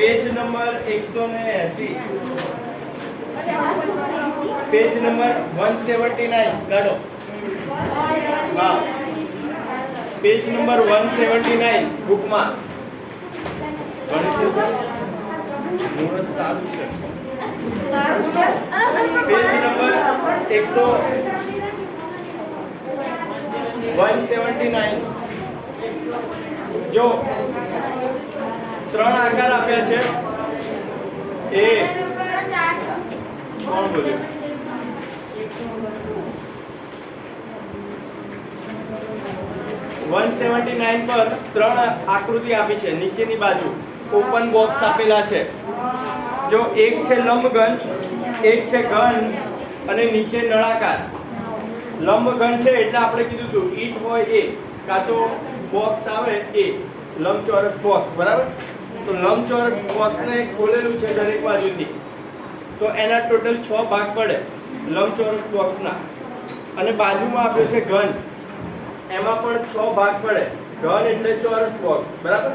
Page number 180 page number 179 काढो हाँ page number 179 book में मुहूर्त चालू है पेज नंबर 179 जो ત્રણ આકાર આપ્યા છે એ કોણ બોલ્યું 179 પર ત્રણ આકૃતિ આપી છે નીચેની બાજુ ઓપન બોક્સ આપેલા છે જો એક છે લંબઘન એક છે ઘન અને નીચે નળાકાર લંબઘન છે એટલે આપણે કીધું હતું ઈટ હોય એ કાં તો બોક્સ આવે એ લંબચોરસ બોક્સ બરાબર તો લંબચોરસ બોક્સને ખોલેલું છે દરેક બાજુથી તો એના ટોટલ 6 ભાગ પડે લંબચોરસ બોક્સના અને બાજુમાં આપ્યો છે ઘન એમાં પણ 6 ભાગ પડે ઘન એટલે ચોરસ બોક્સ બરાબર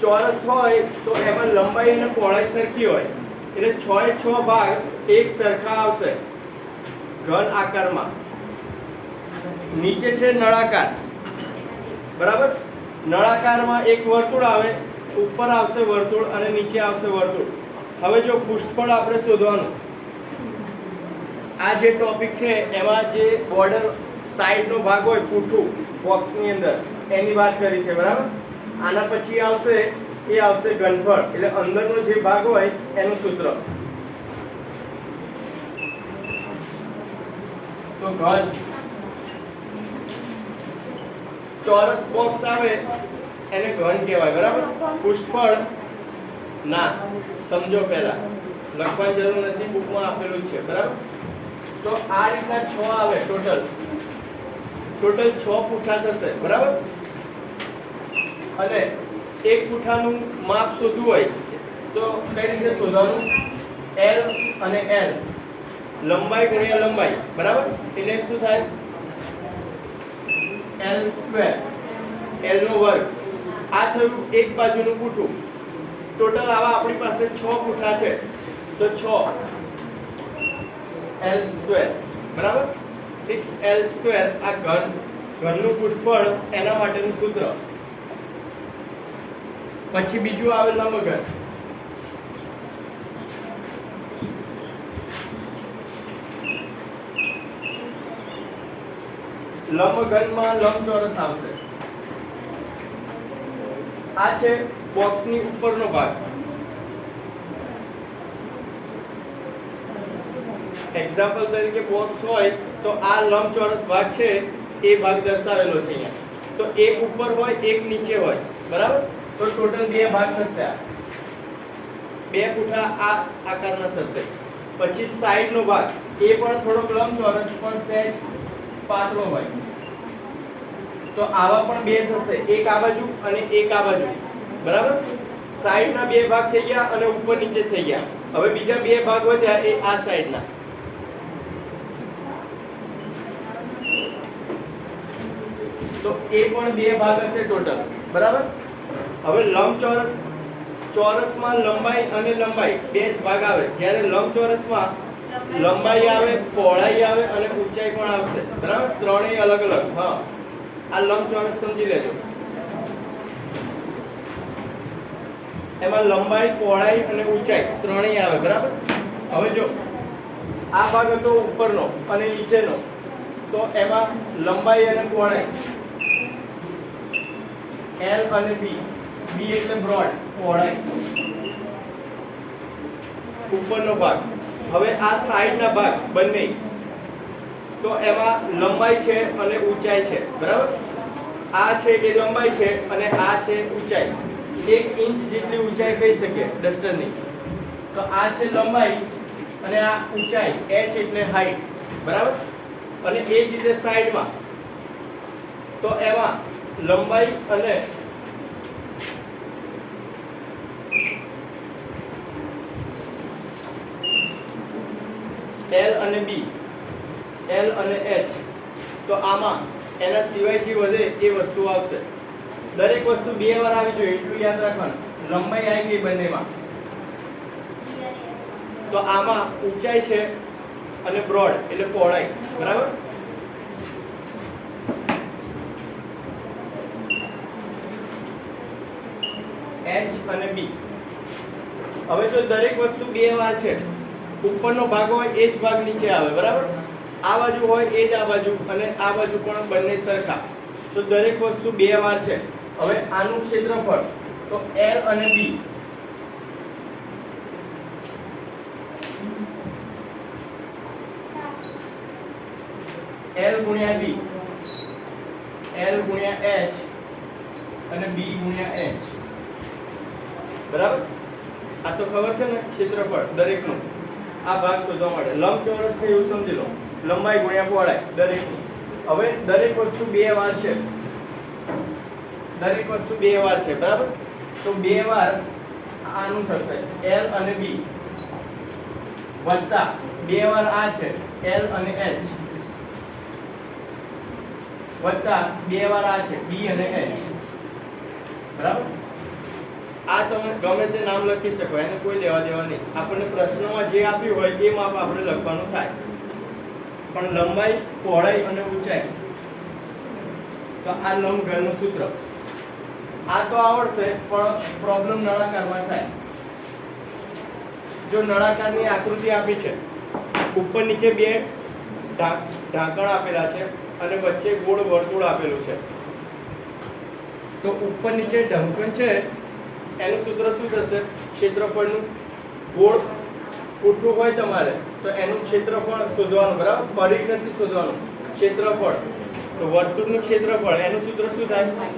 ચોરસ હોય તો એમાં લંબાઈ અને પહોળાઈ સરખી હોય એટલે 6 એ 6 ભાગ એક સરખા આવશે ઘન આકારમાં નીચે છે નળાકાર બરાબર નળાકારમાં એક વર્તુળ આવે ઉપર આવશે વર્તુળ અને નીચે આવશે વર્તુળ હવે જો પૃષ્ઠફળ આપણે શોધવાનું આ જે ટોપિક છે એમાં જે બોર્ડર સાઈડનો ભાગ હોય પૂઠું બોક્સની અંદર એની વાત કરી છે બરાબર આના પછી આવશે એ આવશે ઘનફળ એટલે અંદરનો જે ભાગ હોય એનું સૂત્ર તો ઘન ચોરસ બોક્સ આવે એને ઘન કહેવાય બરાબર પૃષ્ઠફળ ના સમજો પહેલા લખવાની જરૂર નથી બુકમાં આપેલું છે બરાબર તો આ રીતના 6 આવે ટોટલ 6 પૂઠા થશે બરાબર અને એક પૂઠાનું માપ શોધવું હોય તો કઈ રીતે શોધવાનું L અને L લંબાઈ ગુણ્યા લંબાઈ બરાબર એટલે શું થાય L સ્ક્વેર L નો વર્ગ આ થયું એક બાજુનું પૂઠું ટોટલ આવા આપણી પાસે 6 પૂઠા છે તો 6 L સ્ક્વેર બરાબર 6L સ્ક્વેર આ ઘનનું પૃષ્ઠફળ એના માટેનું સૂત્ર પછી બીજું આવે લંબઘન લંબઘનમાં લંબચોરસ આવશે આ છે બોક્સની ઉપરનો ભાગ એક્ઝામ્પલ તરીકે બોક્સ હોય તો આ લંબચોરસ ભાગ છે એ ભાગ દર્શાવેલો છે અહીંયા તો એક ઉપર હોય એક નીચે હોય બરાબર તો ટોટલ બે ભાગ થશે આ બે પૂઠા આ આકારના થશે પછી સાઈડનો ભાગ એ પણ થોડોક લંબચોરસ પણ સહેજ પાતળો હોય તો આવા પણ બે થશે એક આ બાજુ અને એક આ બાજુ બરાબર સાઈડના બે ભાગ થઈ ગયા અને ઉપર નીચે થઈ ગયા હવે બીજા બે ભાગ વધ્યા એ આ સાઈડના તો એ પણ બે ભાગ હશે ટોટલ બરાબર હવે લંબચોરસ ચોરસમાં લંબાઈ અને લંબાઈ બે જ ભાગ આવે જ્યારે લંબચોરસમાં લંબાઈ આવે પહોળાઈ આવે અને ઊંચાઈ પણ આવશે બરાબર ત્રણેય અલગ અલગ હા આ લંબચોરસ સમજી લેજો એમાં લંબાઈ પહોળાઈ અને ઊંચાઈ ત્રણેય આવે બરાબર હવે જો આ ભાગ હતો ઉપરનો અને નીચેનો તો એમાં લંબાઈ અને પહોળાઈ L અને B એટલે બ્રોડ પહોળાઈ ઉપરનો ભાગ હવે આ સાઈડના ભાગ બંને તો એમાં લંબાઈ છે અને ઊંચાઈ છે બરાબર આ છે એ લંબાઈ છે અને આ છે ઊંચાઈ 1 ઇંચ જેટલી ઊંચાઈ કહી શકીએ ડસ્ટરની તો આ છે લંબાઈ અને આ ઊંચાઈ h એટલે હાઈટ બરાબર અને એ જ રીતે સાઈડમાં તો એમાં લંબાઈ અને L અને B L અને H તો આમાં એના સિવાય જે વધે એ વસ્તુ આવશે દરેક વસ્તુ બે વાર આવી જોઈએ એટલું યાદ રાખવાનું લંબાઈ આવી ગઈ બંનેમાં. તો આમાં ઊંચાઈ છે અને બ્રોડ એટલે પહોળાઈ, બરાબર. H અને B. હવે જો દરેક વસ્તુ બે વાર છે, ઉપરનો ભાગ હોય એ જ ભાગ નીચે આવે, બરાબર. આ બાજુ હોય એ જ આ બાજુ, અને આ બાજુ પણ બંને સરખા. તો દરેક વસ્તુ બે વાર છે. હવે આનું ક્ષેત્રફળ તો L અને B. L ગુણ્યા B, L ગુણ્યા H અને B ગુણ્યા H, બરાબર. આ તો ખબર છે ને ક્ષેત્રફળ દરેકનું. આ ભાગ શોધવા માટે લંબચોરસ છે એવું સમજી લો, લંબાઈ ગુણ્યા પહોળાઈ દરેકની. હવે દરેક વસ્તુ બે વાર છે, દરેક વસ્તુ બે વાર છે, બરાબર. તો બે વાર આનું થશે L અને B વત્તા બે વાર આ છે L અને H વત્તા બે વાર આ છે B અને H, બરાબર. આ તમે ગમે તે નામ લખી શકો, એને કોઈ લેવા દેવા નહીં. આપણને પ્રશ્નોમાં જે આપ્યું હોય એ માપ આપણે લખવાનું થાય. પણ લંબાઈ, પહોળાઈ અને ઊંચાઈ, તો આ લંબઘનનું સૂત્ર. આ તો આવડશે, પણ પ્રોબ્લેમ નળાકારમાં થાય. જો નળાકારની આકૃતિ આપી છે, ઉપર નીચે બે ઢાંકણ આપેલા છે અને વચ્ચે ગોળ વર્તુળ આપેલું છે. તો ઉપર નીચે ઢાંકણ છે એનું સૂત્ર શું થશે? ક્ષેત્રફળનું. ગોળ ઉઠું હોય તમારે તો એનું ક્ષેત્રફળ શોધવાનું, બરાબર. પરિઘ નથી શોધવાનું, ક્ષેત્રફળ. તો વર્તુળનું ક્ષેત્રફળ એનું સૂત્ર શું થાય?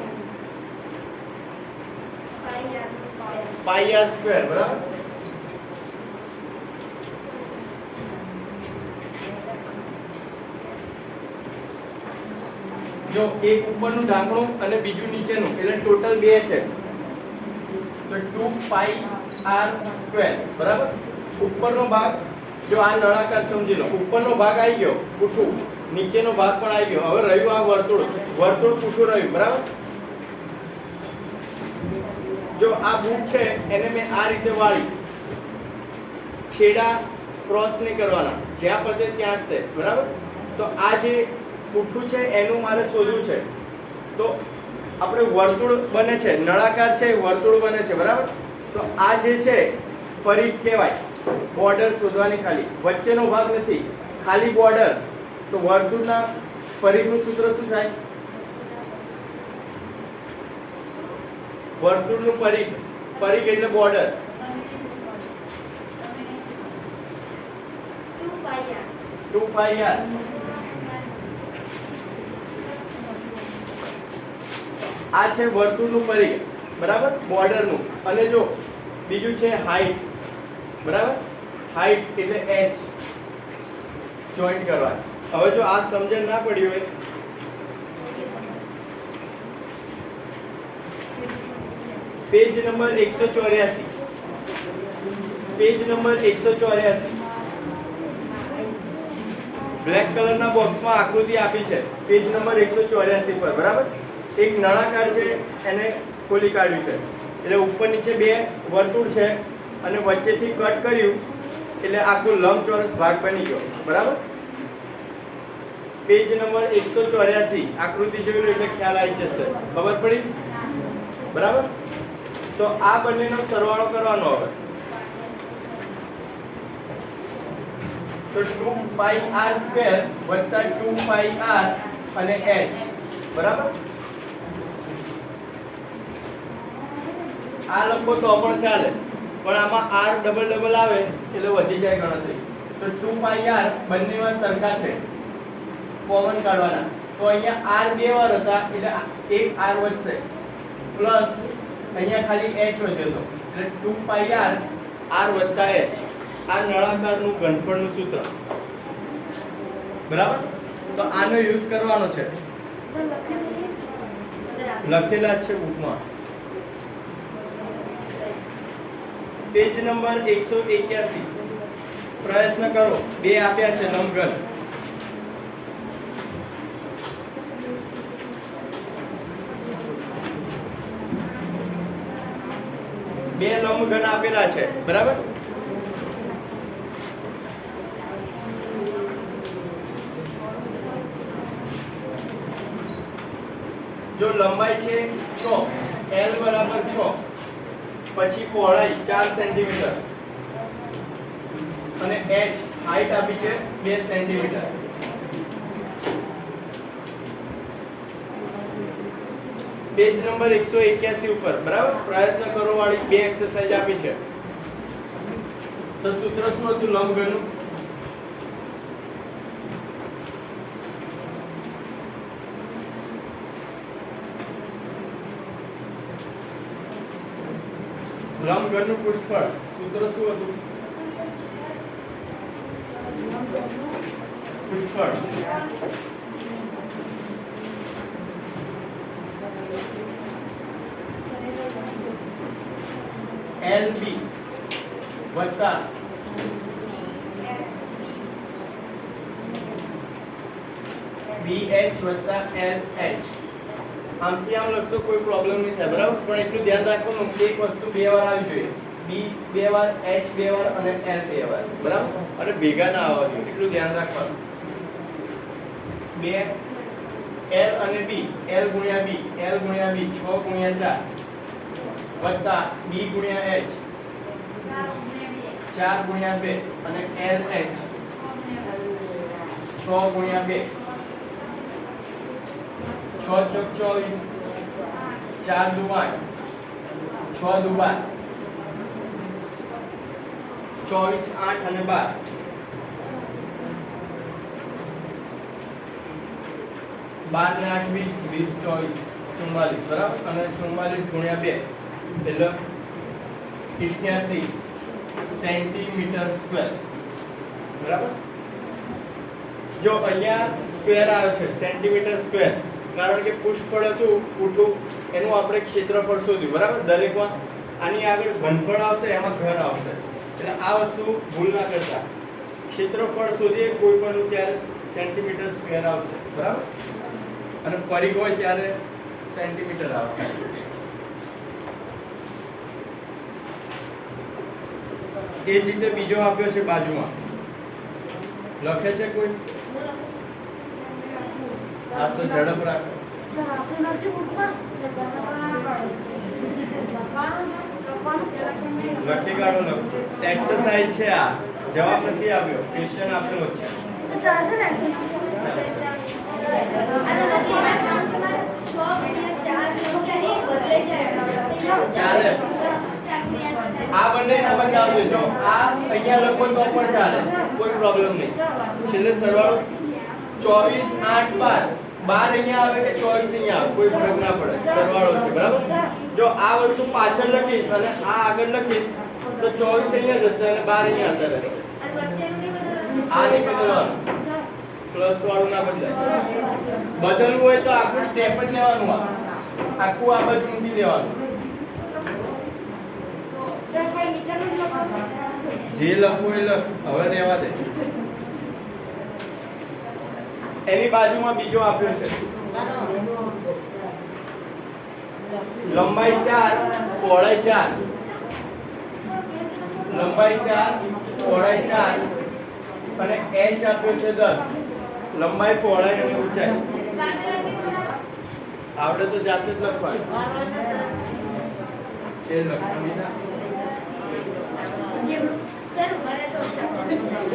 પાઈ આર સ્ક્વેર, બરાબર. જો એક ઉપરનું ઢાંકણું અને બીજું નીચેનું એટલે ટોટલ બે છે, તો 2 પાઈ આર સ્ક્વેર, બરાબર. ઉપરનો ભાગ જો આ નળાકાર સમજી લો, ઉપરનો ભાગ આવી ગયો પૂઠું, નીચેનો ભાગ પણ આવી ગયો. હવે રહ્યું આ વર્તુળ, વર્તુળ પૂઠું રહ્યું, બરાબર. જો આ બુક છે એને મેં આ રીતે વાળી, છેડા ક્રોસ નહીં કરવાના, જ્યાં પતે ત્યાં જ તે, બરાબર. તો આ જે પૂઠું છે એનું મારે શોધવું છે. તો આપણે વર્તુળ બને છે, નળાકાર છે વર્તુળ બને છે, બરાબર. તો આ જે છે પરિઘ કહેવાય. બોર્ડર શોધવાની, ખાલી વચ્ચેનો ભાગ નથી, ખાલી બોર્ડર. તો વર્તુળના પરિઘનું સૂત્ર શું થાય? વર્તુળનું પરિઘ, પરિઘ એટલે બોર્ડર. 2 પાઈ આર. આ છે વર્તુળનું પરિઘ, બરાબર, બોર્ડરનું. અને જો બીજું છે હાઈટ, બરાબર. હાઈટ એટલે h જોઈન્ટ કરવા. હવે જો આ સમજણ ના પડી હોય, page number 184, page number 184 black કલરના બોક્સમાં આકૃતિ આપી છે, પેજ નંબર 184 પર, બરાબર. એક નળાકાર છે એને ખોલી કાઢ્યું છે, એટલે ઉપર નીચે બે વર્તુળ છે અને વચ્ચેથી કટ કર્યું એટલે આખું લંબચોરસ ભાગ બની ગયો, બરાબર. પેજ નંબર 184 આકૃતિ જોઈ લો એટલે ખ્યાલ આવી જશે, ખબર પડી, બરાબર. તો આ બંનેનો સરવાળો કરવાનો હવે. તો 2 પાઈ આર સ્ક્વેર વત્તા 2 પાઈ આર અને h, બરાબર. આ લખો તો પણ ચાલે, પણ આમાં r ડબલ ડબલ આવે એટલે વધી જાય ગણતરી. તો 2 પાઈ r બંનેમાં સરખા છે, કોમન કાઢવાના. તો અહીંયા r બે વાર હતા એટલે એક r વધશે, પ્લસ અહીંયા ખાલી h વધ્યો હતો એટલે 2 પાઈ r r વત્તા h. આ નળાકારનું ઘનફળનું સૂત્ર, બરાબર. તો આનો યુઝ કરવાનો છે, લખેલા છે બુકમાં. પેજ નંબર 181 પ્રયત્ન કરો, બે આપ્યા છે લંબઘન. બે લંબઘન આપેલા છે બરાબર. જો લંબાઈ છે 6, L બરાબર 6, પછી પહોળાઈ 4 સેન્ટીમીટર અને h હાઈટ આપી છે 2 સેન્ટીમીટર. પેજ નંબર 181 ઉપર બરાબર પ્રયત્ન કરો વાળી બે એક્સરસાઇઝ આપી છે. તો સૂત્ર શું હતું લંબઘનનું? લંબઘનનું પૃષ્ઠફળ સૂત્ર શું હતું? પૃષ્ઠફળ LB વત્તા BH વત્તા LH. આમથી આમ લખશો કોઈ પ્રોબ્લેમ નહીં થાય બરાબર, પણ એટલું ધ્યાન રાખવાનું કે એક વસ્તુ બે વાર આવી જોઈએ, B બે વાર, H બે વાર અને L બે વાર બરાબર, અને ભેગા ના આવવા જોઈએ એટલું ધ્યાન રાખવાનું. બે L અને B, L ગુણ્યા B, L ગુણ્યા B 6 ગુણ્યા 4 વત્તા B ગુણ્યા H 4 ગુણ્યા 2 અને LH 6 ગુણ્યા 2 6 ચોક 24 4 દુ 8 6 દુ 12 24 8 અને 12 12 ને 8 20 20 24 44 બરાબર, અને 44 ગુણ્યા 2 એટલે 88 સેન્ટીમીટર સ્ક્વેર બરાબર. જો અહીંયા સ્ક્વેર આવ્યો છે સેન્ટીમીટર સ્ક્વેર, કારણ કે પૃષ્ઠફળ હતું ઊંધું, એનું આપણે ક્ષેત્રફળ શોધ્યું બરાબર. દરેકમાં આની આગળ ઘનફળ આવશે, એમાં ઘન આવશે, એટલે આ વસ્તુ ભૂલ ના કરતા. ક્ષેત્રફળ શોધીએ કોઈ પણ ત્યારે સેન્ટીમીટર સ્ક્વેર આવશે બરાબર, અને પરિઘ હોય ત્યારે સેન્ટીમીટર આવે. એ જ રીતે બીજો આપ્યો છે બાજુમાં, લખે છે કોઈ? આ તો ઝડપ રાખો. લખી કાઢો લખો. એક્સરસાઇઝ છે આ, જવાબ નથી આવ્યો, ક્વેશ્ચન આપેલો છે. ચાલે. આ બંને ના બતાવજો. જો આ અહીંયા લખો તો પણ ચાલે, કોઈ પ્રોબ્લેમ નહીં. છેલ્લે સરવાળો 24 8 12 12 અહીંયા આવે કે 24 અહીંયા આવે કોઈ ફરક ના પડે, સરવાળો છે બરાબર. જો આ વસ્તુ પાછળ લખીશ અને આ આગળ લખીશ તો 24 અહીંયા જશે અને 12 અહીંયા અંદર રહેશે. આ નહીં બદલવાનું, પ્લસ વાળું ના બદલાય. બદલવું હોય તો આખું સ્ટેપ જ લેવાનું, આખું આ બાજુ મૂકી દેવાનું. જે લખવું એ લખ, હવે રહેવા દે. એની બાજુમાં બીજો આપ્યો છે લંબાઈ 4 પહોળાઈ 4. લંબાઈ 4 પહોળાઈ 4 અને h આપ્યો છે 10. લંબાઈ પહોળાઈ અને ઊંચાઈ આપણે તો જાતે જ લખવાનું. એ લખવાનું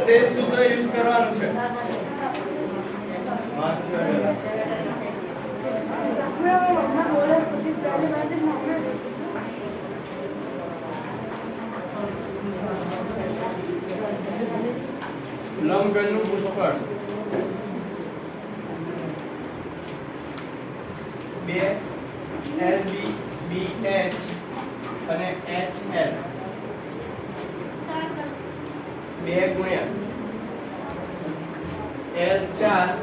સેમ સૂત્ર યુઝ કરવાનું છે. લંબઘનનું પૃષ્ઠફળ 2 LB BH અને HL 2 ગુણ્યા L 4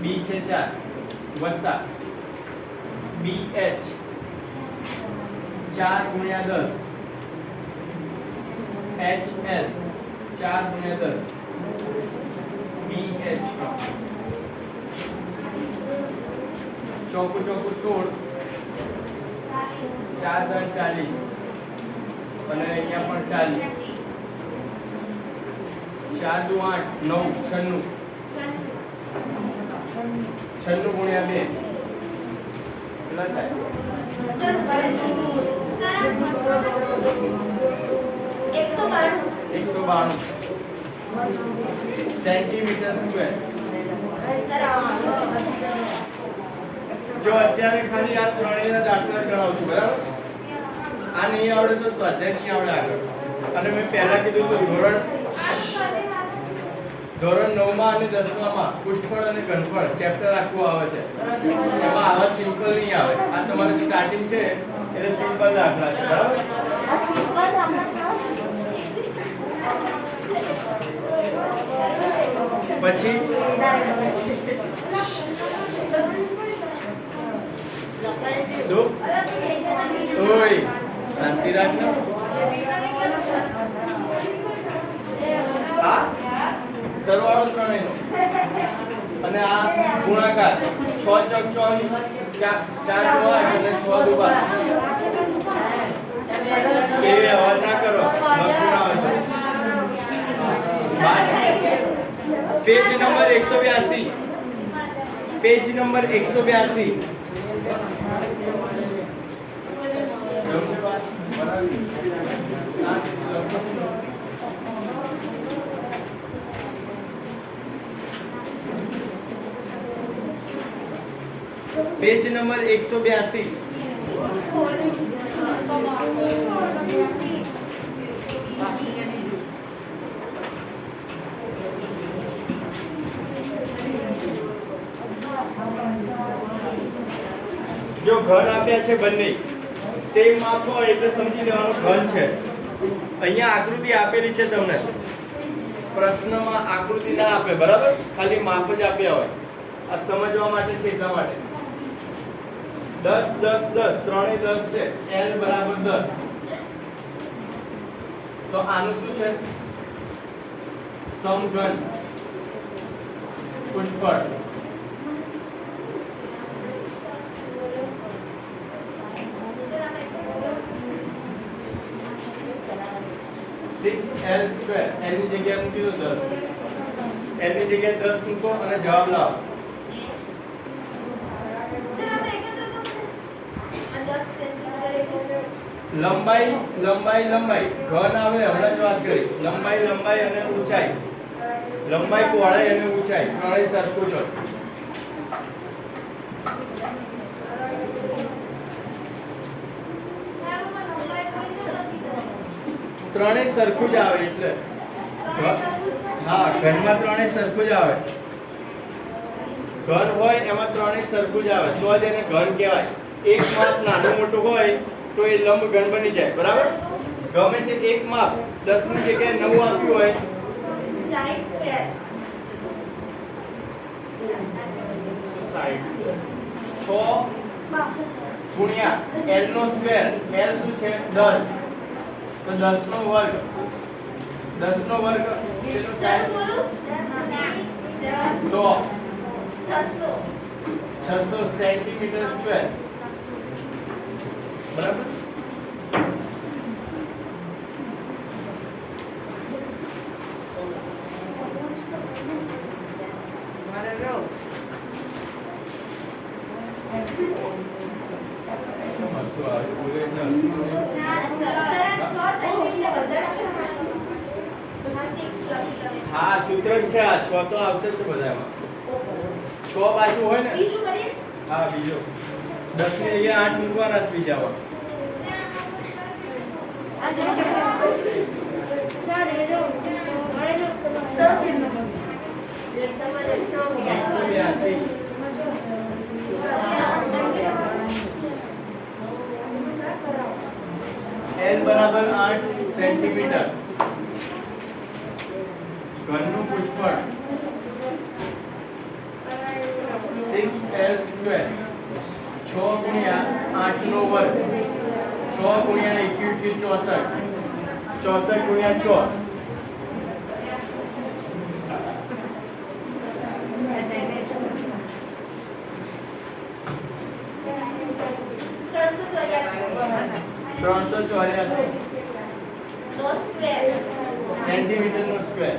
B છે 4 વત્તા BH 4 ગુણ્યા 10 HL 4 ગુણ્યા 10 BH ચોકુ ચોકુ 16 4 10 40 અને અહીંયા પણ 40. 4 દુ 8 9 96. 96 ગુણ્યા 2 કેટલા થાય? Sir 192 centimetre square. જો અત્યારે ખાલી આ ત્રણેયના દાખલા ગણાવું છું, બરાબર? આ નહીં આવડે તો સ્વાધ્યાય નહીં આવડે આગળ. અને મેં પહેલા કીધું તો ધોરણ 9 માં અને 10 માં પુષ્કળ અને ઘનફળ ચેપ્ટર આખું આવે છે. એમાં આવા સિમ્પલ નહીં આવે. આ તમારું સ્ટાર્ટિંગ છે એટલે સિમ્પલ દાખલા છે, બરાબર? પછી શું? ઓય શાંતિ રાખજો. આ સરવાળો ત્રણેયનો અને આ ગુણાકાર 6 ચોક 24 4 દુ 8 અને 6 દુ 12. એ અવાજ ના કરો, લખવું ના આવે. Page number 182. Page number 182. Page number 182. जो घन આપ્યા છે બંને સેમ માપ હોય એટલે સમજી લેવાનું ઘન છે. અહીંયા આકૃતિ આપેલી છે તમને. પ્રશ્નમાં આકૃતિ ના આપે, બરાબર? ખાલી માપ જ આપ્યા હોય. આ સમજવા માટે છે, એટલા માટે. 10 10 10 ત્રણે 10 છે. L બરાબર 10. તો આનું શું છે? સમઘન પુષ્કળ. 6L square. L ની જગ્યાએ મૂકી દો 10. L ની જગ્યાએ 10 મૂકો અને જવાબ લાવો. લંબાઈ લંબાઈ લંબાઈ ઘન આવે, હમણાં જ વાત કરી. લંબાઈ લંબાઈ અને ઊંચાઈ. લંબાઈ પહોળાઈ અને ઊંચાઈ ત્રણેય સરખું જ હોય. ત્રણેય સરખું જ આવે એટલે. હા, ઘનમાં ત્રણેય સરખું જ આવે. ઘન હોય એમાં ત્રણેય સરખું જ આવે તો જ એને ઘન કહેવાય. એક માપ નાનું મોટું હોય તો એ લંબ ઘન બની જાય, બરાબર? ગમે તે એક માપ 10 ની જગ્યાએ 9 આપ્યું હોય 6 ગુણ્યા L નો સ્ક્વેર. L શું છે? 10. તો 10 નો વર્ગ. 10 નો વર્ગ કેટલો થાય? 600 સેન્ટીમીટર સ્ક્વેર, બરાબર? હા, સૂત્ર જ છે આ. 6 તો આવશે જ બધામાં. 6 બાજુ હોય ને. બીજું કરીએ. હા, બીજો 10 ની જગ્યાએ 8 મૂકવાના જ બીજામાં. L બરાબર 8 સેન્ટીમીટર. ઘનનું પુષ્કળ 6L સ્ક્વેર. 6 ગુણ્યા 8 નો વર્ગ. 6 ગુણ્યા 21 64. 64 ગુણ્યા 6. ત્રણસો ચોર્યાસી. સેન્ટીમીટર નો સ્ક્વેર.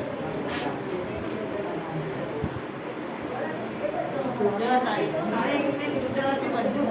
ઇંગ્લિશ ગુજરાતી બધું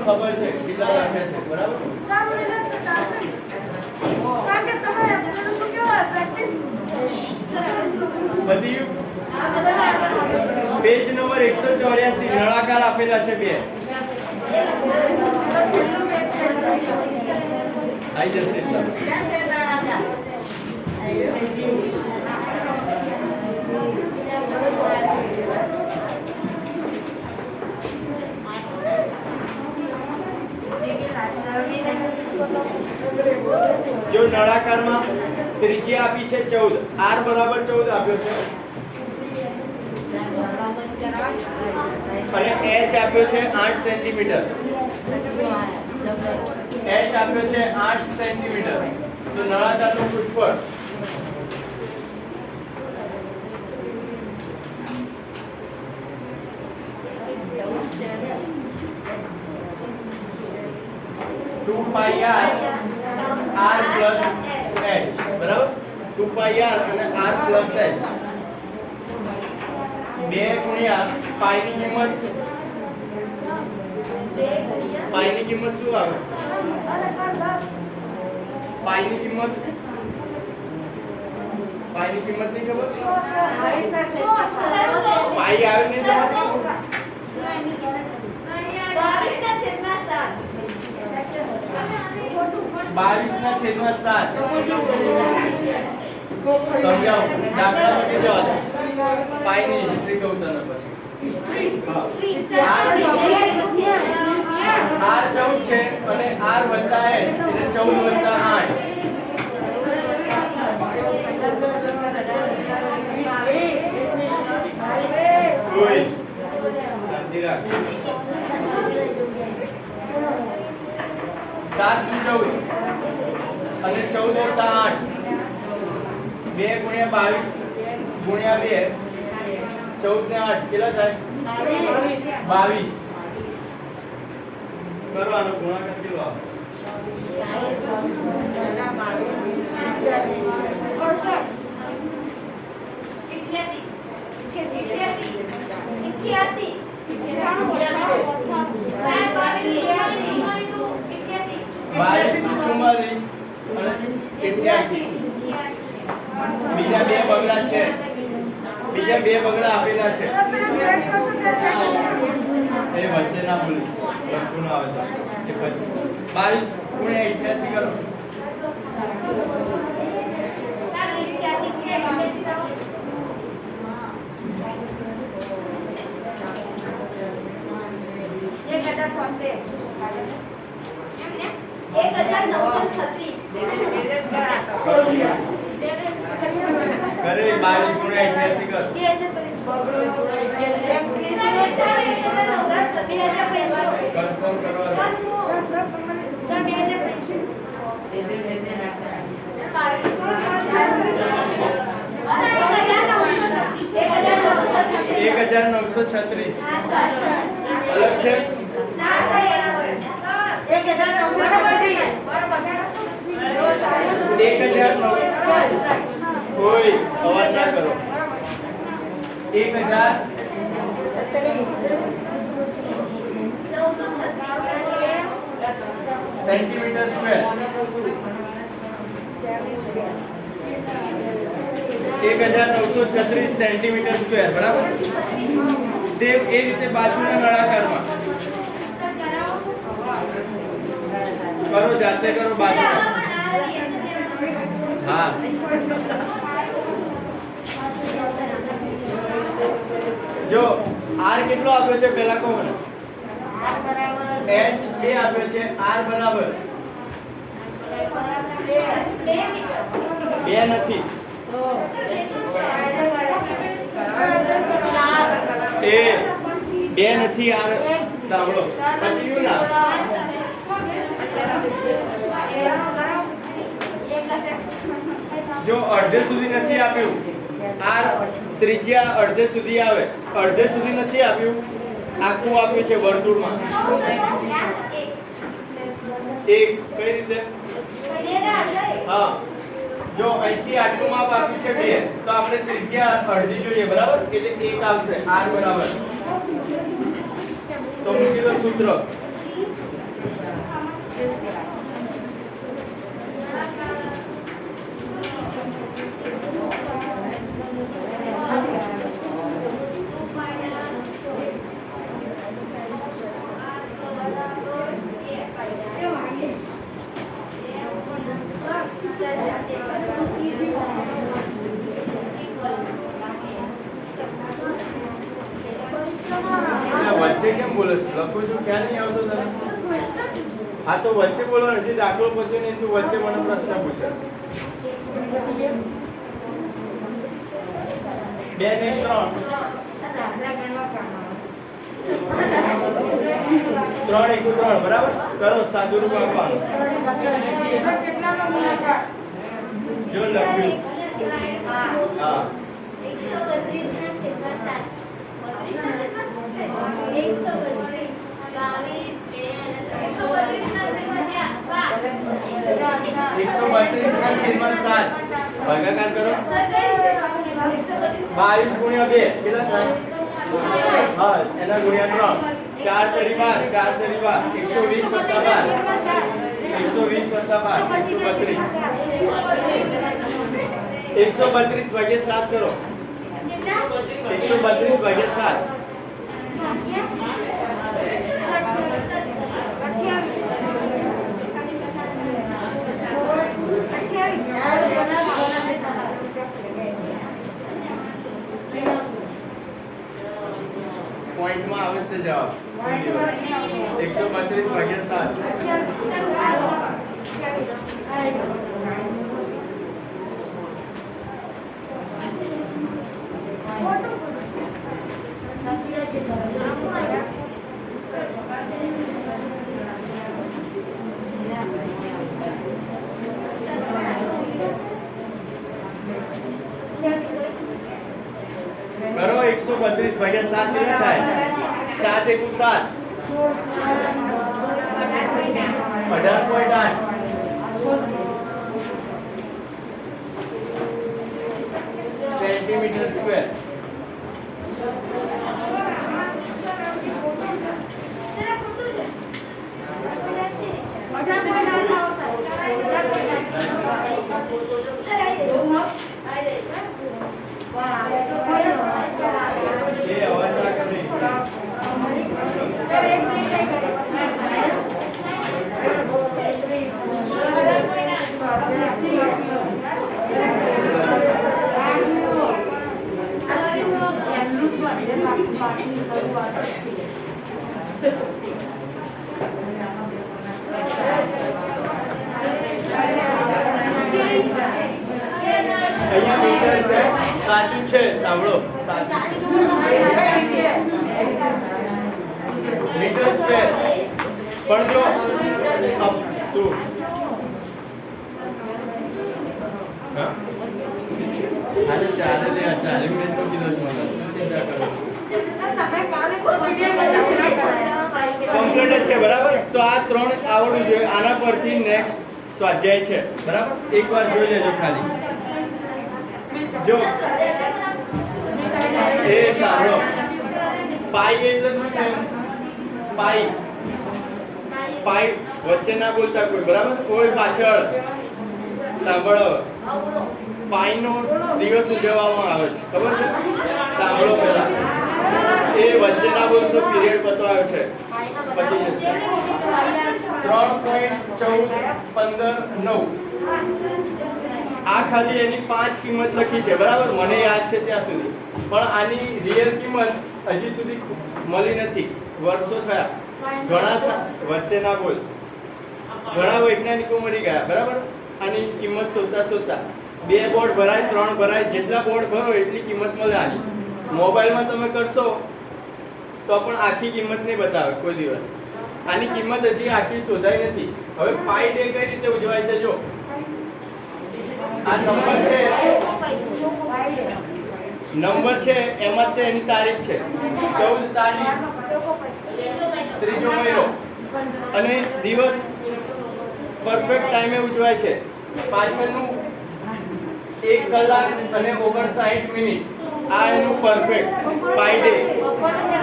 ખબર છે કેટલા રાખે છે બરાબર. બધી પેજ નંબર 184 નળાકાર આપેલા છે બે. આઈ જશે એટલા. જો નળાકારમાં ત્રિજ્યા આપી છે 14, r બરાબર 14 આપ્યો છે અને h આપ્યો છે 8 સેન્ટીમીટર. h આપ્યો છે 8 સેન્ટીમીટર. તો નળાકારનું પૃષ્ઠફળ two pi r plus h બરાબર. 2 પાઈ r અને r પ્લસ h 2 ગુણ્યા પાઈ ની કિંમત શું આવે? પાઈ ની કિંમત નહીં ખબર? પાઈ આવે નહીં તમારે? 22/7 સમજાવો. દાખલામાં કીધો હતો પાઈ ની હિસ્ટ્રી કહું તને પછી. r 14 છે અને r વત્તા h એટલે 14 વત્તા 8. કોઈ શાંતિ રાખ. 7 × 14 અને 14 વત્તા 8 2 ગુણ્યા 22 ગુણ્યા 2 14 ને 8 કેટલા થાય? 22. કરવાનો ગુણાકાર કેટલો આવશે? 82 બીજા બે બગડા છે. બીજા બે બગડા આપેલા છે એ વચ્ચે ના ભૂલીશ. લખવું ના આવે તો એ પછી 22 × 88 કરો. કરે 22 × 88 કરો. કન્ફર્મ કરો. એક 1936 અલગ છે. 1009 કોઈ અવાજ ના કરો. 1000 સેન્ટીમીટર સ્ક્વેર. 1936 સેન્ટીમીટર સ્ક્વેર બરાબર. સેમ એ રીતે બાજુના નળાકારમાં કરો, જાતે કરો બાજુમાં. હા જો r કેટલો આપ્યો છે પહેલા કહો મને R બરાબર h 2 આપ્યો છે r બરાબર 2 નથી તો એ 2 નથી r સાંભળો પતી ગયું ના જો અડધે સુધી નથી આપ્યું r ત્રિજ્યા અડધે સુધી આવે અડધે સુધી નથી આપ્યું આખું આપ્યું છે વર્તુળમાં એક કઈ રીતે હા જો અહીંથી આટલું માપ આપ્યું છે 2 તો આપણે ત્રિજ્યા અડધી જોઈએ બરાબર એટલે 1 આવશે r બરાબર તો મૂકી દો સૂત્ર વચ્ચે કેમ બોલે છે લખું છું ખ્યાલ નહીં આવતો તને હા તો વચ્ચે બોલવા નથી દાખલો પછી નહીં તું વચ્ચે મને પ્રશ્ન પૂછે 2 ને 3 3 1 3 બરાબર કરો સાદું રૂપ આપવાનું જો લખ્યું હા 132 ના છેદમાં 7 ભાગાકાર કરો 22 ગુણ્યા 2 કેટલા થાય હા એના ગુણ્યા 3 4 તરી 12 4 તરી 12 120 વત્તા 12 132 ભાગ્યા 7 કરો 132 ભાગ્યા 7 પોઈન્ટમાં આવે તે જવાબ 132 ભાગ્યા 7 કરો 132 ભાગ્યા 7 કેટલા થાય 7 એકુ 7 18.8 સેન્ટીમીટર સ્ક્વેર એ અવાજ ના કરે અહીંયા મીટર છે સાચું છે સાંભળો સાચું મીટર સ્ક્વેર પણ જો શું હા આજે 4 મિનિટ નો કીધો છે મને ચિંતા કરો કમ્પ્લીટ છે બરાબર તો આ 3 આવડવું જોઈએ આના પરથી નેક્સ્ટ સ્વાધ્યાય છે બરાબર એકવાર જોઈ લેજો ખાલી જો એ સાંભળો પાઈ એટલે શું છે પાઈ પાઈ વચ્ચે ના બોલતા કોઈ બરાબર કોઈ પાછળ સાંભળો પાઈ નો દિવસ ઉજવવામાં આવે છે ખબર છે સાંભળો પહેલા એ વચ્ચે ના બોલશો પીરિયડ પતો આવ્યો છે પતી જશે 3.1415 આ ખાલી એની 5 કિંમત લખી છે બરાબર મને યાદ છે ત્યાં સુધી પણ આની રિયલ કિંમત હજી સુધી મળી નથી, વર્ષો થયા, વચ્ચે ના બોલ, ઘણા વૈજ્ઞાનિકો મળી ગયા, બરાબર. આની કિંમત શોધતા 2 બોર્ડ ભરાય, 3 ભરાય, જેટલા બોર્ડ ભરો એટલી કિંમત મળે આની. મોબાઈલમાં તમે કરશો તો પણ આખી કિંમત નહીં બતાવે કોઈ દિવસ. આની કિંમત હજી આખી શોધાઈ નથી. હવે પાઈ ડે કઈ રીતે ઉજવાય છે? જો આ નંબર છે એમાં તે એની તારીખ છે 14 તારીખ, ત્રીજો મહિનો, અને દિવસ પરફેક્ટ ટાઈમે ઉજવાય છે. પાછળનું 1 કલાક અને 59 મિનિટ. આ એનું પરફેક્ટ પાઈ ડે.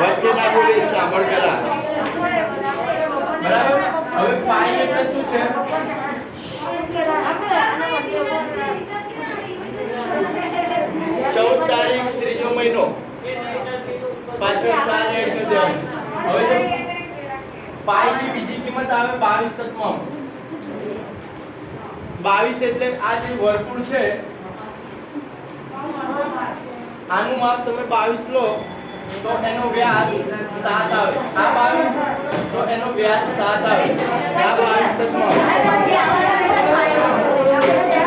વચ્ચે ના બોલી, સાંભળ પેલા, બરાબર. હવે પાઈ એટલે શું છે? 14 તારીખ, ત્રીજો મહિનો, પાછળ 7 એડ કરી દેવાનું. હવે જો પાઈ ની બીજી કિંમત આવે 22/7. 22 એટલે આ જે વર્તુળ છે આનું માપ તમે 22 લો તો એનો વ્યાસ 7 આવે. આ 22 તો એનો વ્યાસ 7 આવે. આ 22/7